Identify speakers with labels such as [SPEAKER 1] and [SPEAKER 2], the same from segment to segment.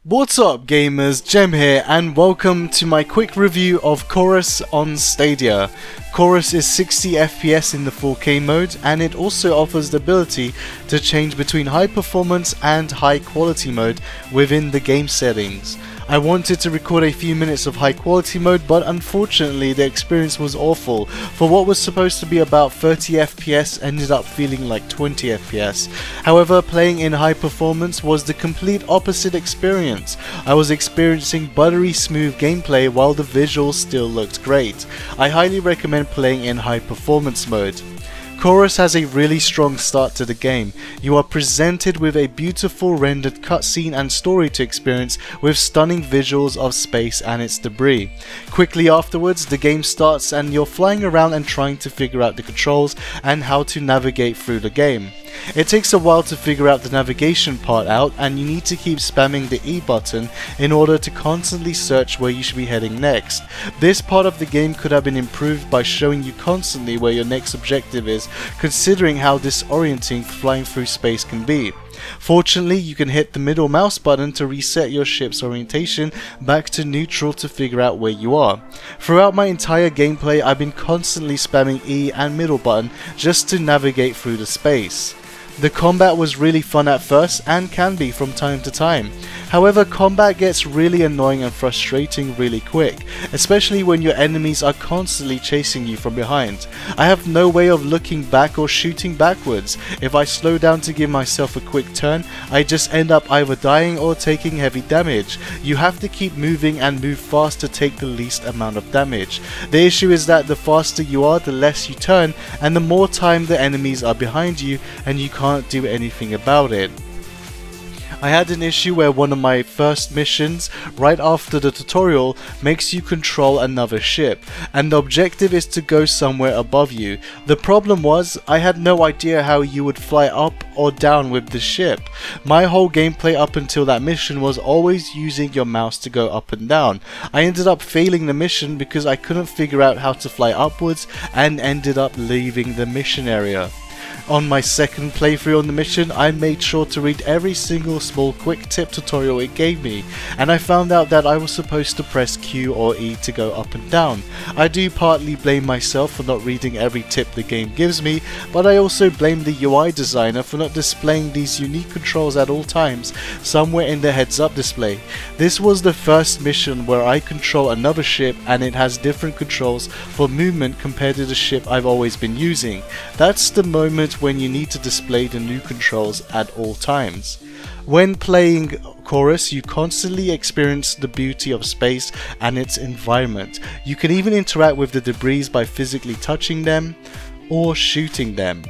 [SPEAKER 1] What's up gamers, Jem here and welcome to my quick review of Chorus on Stadia. Chorus is 60 FPS in the 4K mode and it also offers the ability to change between high performance and high quality mode within the game settings. I wanted to record a few minutes of high quality mode, but unfortunately the experience was awful. For what was supposed to be about 30 FPS ended up feeling like 20 FPS. However, playing in high performance was the complete opposite experience. I was experiencing buttery smooth gameplay while the visuals still looked great. I highly recommend playing in high performance mode. Chorus has a really strong start to the game. You are presented with a beautiful rendered cutscene and story to experience with stunning visuals of space and its debris. Quickly afterwards, the game starts and you're flying around and trying to figure out the controls and how to navigate through the game. It takes a while to figure out the navigation part out and you need to keep spamming the E button in order to constantly search where you should be heading next. This part of the game could have been improved by showing you constantly where your next objective is, considering how disorienting flying through space can be. Fortunately, you can hit the middle mouse button to reset your ship's orientation back to neutral to figure out where you are. Throughout my entire gameplay, I've been constantly spamming E and middle button just to navigate through the space. The combat was really fun at first and can be from time to time. However, combat gets really annoying and frustrating really quick, especially when your enemies are constantly chasing you from behind. I have no way of looking back or shooting backwards. If I slow down to give myself a quick turn, I just end up either dying or taking heavy damage. You have to keep moving and move fast to take the least amount of damage. The issue is that the faster you are, the less you turn, and the more time the enemies are behind you and you can't do anything about it. I had an issue where one of my first missions, right after the tutorial, makes you control another ship, and the objective is to go somewhere above you. The problem was, I had no idea how you would fly up or down with the ship. My whole gameplay up until that mission was always using your mouse to go up and down. I ended up failing the mission because I couldn't figure out how to fly upwards and ended up leaving the mission area. On my second playthrough on the mission, I made sure to read every single small quick tip tutorial it gave me, and I found out that I was supposed to press Q or E to go up and down. I do partly blame myself for not reading every tip the game gives me, but I also blame the UI designer for not displaying these unique controls at all times somewhere in the heads up display. This was the first mission where I control another ship and it has different controls for movement compared to the ship I've always been using. That's the moment when you need to display the new controls at all times. When playing Chorus, you constantly experience the beauty of space and its environment. You can even interact with the debris by physically touching them or shooting them.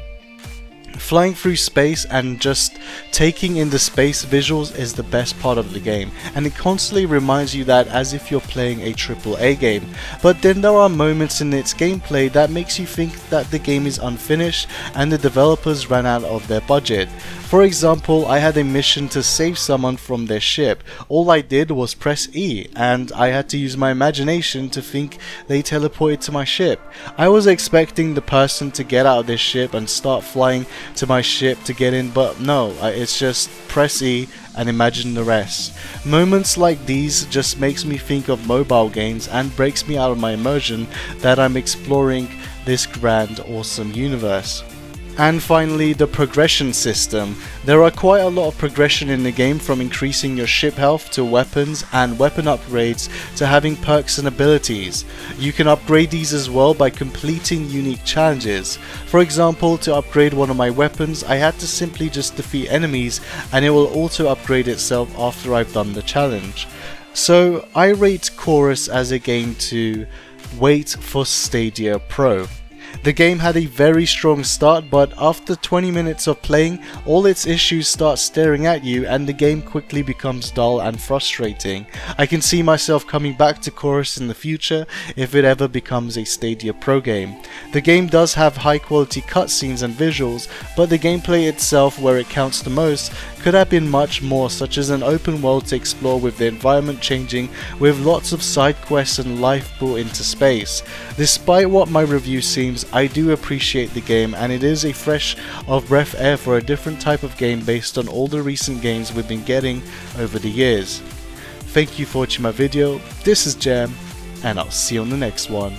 [SPEAKER 1] Flying through space and just taking in the space visuals is the best part of the game, and it constantly reminds you that as if you're playing a AAA game. But then there are moments in its gameplay that makes you think that the game is unfinished and the developers ran out of their budget. For example, I had a mission to save someone from their ship. All I did was press E, and I had to use my imagination to think they teleported to my ship. I was expecting the person to get out of their ship and start flying to my ship to get in, but no, it's just press E and imagine the rest. Moments like these just makes me think of mobile games and breaks me out of my immersion that I'm exploring this grand, awesome universe. And finally, the progression system. There are quite a lot of progression in the game, from increasing your ship health to weapons and weapon upgrades to having perks and abilities. You can upgrade these as well by completing unique challenges. For example, to upgrade one of my weapons, I had to simply just defeat enemies and it will auto upgrade itself after I've done the challenge. So I rate Chorus as a game to wait for Stadia Pro. The game had a very strong start, but after 20 minutes of playing, all its issues start staring at you and the game quickly becomes dull and frustrating. I can see myself coming back to Chorus in the future if it ever becomes a Stadia Pro game. The game does have high quality cutscenes and visuals, but the gameplay itself, where it counts the most, could have been much more, such as an open world to explore with the environment changing with lots of side quests and life brought into space. Despite what my review seems, I do appreciate the game, and it is a fresh of breath air for a different type of game based on all the recent games we've been getting over the years. Thank you for watching my video. This is Jam, and I'll see you on the next one.